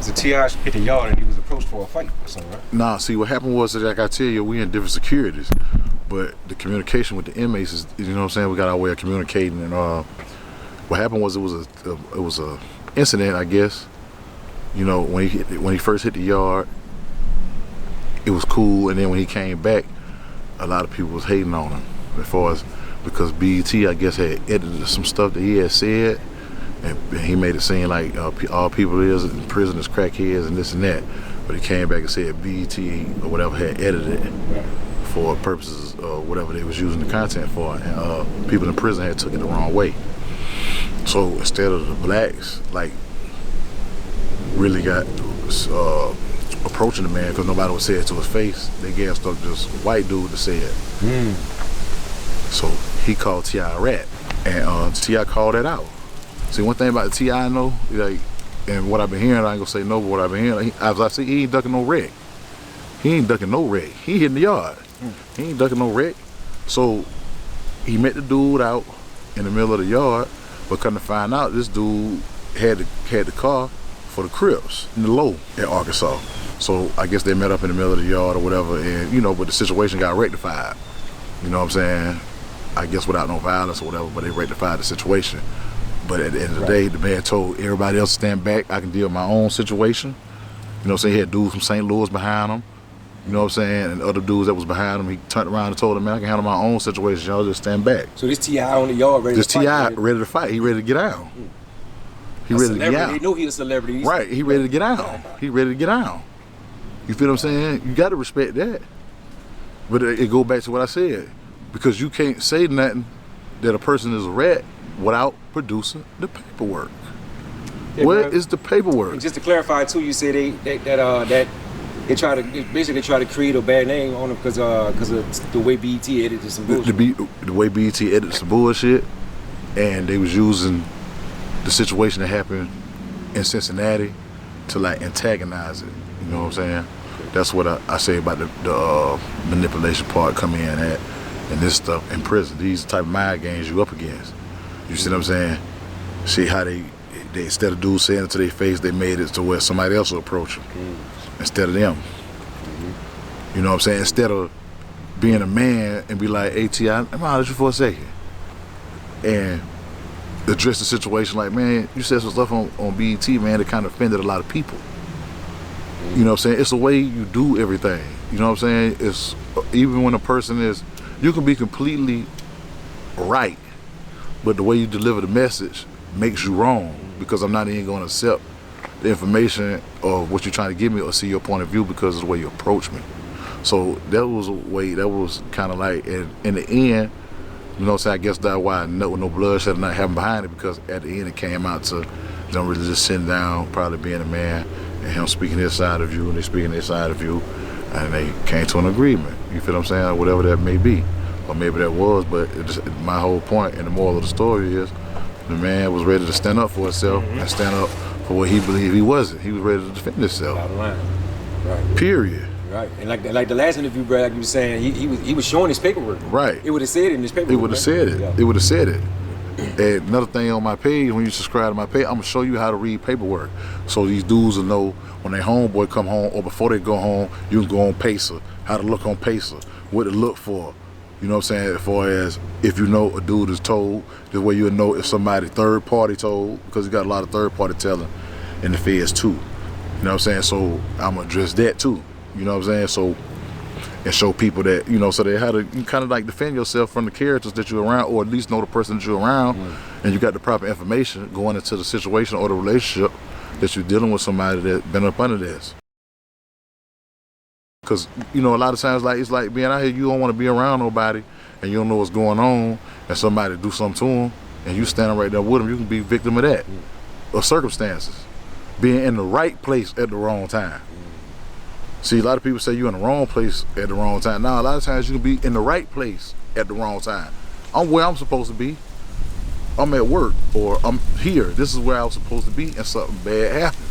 So T.I. hit the yard and he was approached for a fight or something, right? Nah, see what happened was that, like I tell you, we in different securities, but the communication with the inmates is, you know what I'm saying, we got our way of communicating, and what happened was it was a incident, I guess. You know, when he first hit the yard, it was cool, and then when he came back, a lot of people was hating on him as far as because BET, I guess, had edited some stuff that he had said, and he made it seem like all people is in prison is crackheads and this and that. But he came back and said BET or whatever had edited it for purposes of whatever they was using the content for, and people in prison had took it the wrong way. So instead of the blacks, like, really got approaching the man because nobody would say it to his face, they gassed up this white dude to say it. So he called T.I. a rat, and T.I. called that out. See, one thing about the T.I. I know, like, and what I've been hearing, I ain't gonna say no, but what I've been hearing, as I see, he ain't ducking no wreck. He ain't ducking no wreck. He hitting the yard. He ain't ducking no wreck. So he met the dude out in the middle of the yard, but come to find out, this dude had the car for the Crips in the low in Arkansas. So I guess they met up in the middle of the yard or whatever, and you know, but the situation got rectified. You know what I'm saying? I guess without no violence or whatever, but they rectified the situation. But at the end of the day, the man told everybody else to stand back. I can deal with my own situation. You know what I'm saying? He had dudes from St. Louis behind him. You know what I'm saying? And other dudes that was behind him, he turned around and told them, man, I can handle my own situation. Y'all just stand back. So this T.I. on the yard ready to fight? This T.I. ready to fight. He ready to get out. He ready to get out. They knew he was a celebrity. Right, he ready to get out. He ready to get out. You feel what I'm saying? You got to respect that. But it go back to what I said. Because you can't say nothing that a person is a rat without producing the paperwork. Yeah, Where is the paperwork? And just to clarify too, you say that they basically try to create a bad name on him because of the way BET edited some bullshit. The way BET edited some bullshit, and they was using the situation that happened in Cincinnati to like antagonize it. You know what I'm saying? That's what I say about the manipulation part come in at, and this stuff in prison. These type of mind games you up against. You see what I'm saying? See how they instead of dudes saying it to their face, they made it to where somebody else will approach them instead of them. You know what I'm saying? Instead of being a man and be like, hey T.I., I'm out of you for a second. And address the situation like, man, you said some stuff on BET, man, that kind of offended a lot of people. You know what I'm saying? It's the way you do everything. You know what I'm saying? It's even when a person is, you can be completely right, but the way you deliver the message makes you wrong, because I'm not even going to accept the information of what you're trying to give me or see your point of view because of the way you approach me. So that was a way, that was kind of like, in the end, you know what I'm saying, I guess that's why no bloodshed not happened behind it, because at the end it came out to them really just sitting down, probably being a man, and him speaking his side of you, and they speaking their side of you, and they came to an agreement. You feel what I'm saying? Whatever that may be. Or maybe that was, but my whole point and the moral of the story is the man was ready to stand up for himself and stand up for what he believed he wasn't. He was ready to defend himself. Out of line. Right. Period. Right. And like the last interview, Brad, like you were saying, he was showing his paperwork. Right. It would have said it in his paperwork. It would have said it. Yeah. It would have said it. And another thing on my page, when you subscribe to my page, I'm gonna show you how to read paperwork. So these dudes will know when their homeboy come home or before they go home, you can go on Pacer, how to look on Pacer, what to look for. You know what I'm saying? As far as if you know a dude is told, this way you'll know if somebody third party told, because you got a lot of third party telling in the feds too. You know what I'm saying? So I'm gonna address that too. You know what I'm saying? So, and show people that, you know, so they how to you kind of like defend yourself from the characters that you're around, or at least know the person that you're around, and you got the proper information going into the situation or the relationship that you're dealing with somebody that's been up under this. Because, you know, a lot of times, like, it's like being out here, you don't want to be around nobody and you don't know what's going on, and somebody do something to them and you standing right there with them, you can be victim of that. Or circumstances. Being in the right place at the wrong time. See, a lot of people say you're in the wrong place at the wrong time. Now, a lot of times you can be in the right place at the wrong time. I'm where I'm supposed to be. I'm at work, or I'm here. This is where I was supposed to be, and something bad happened.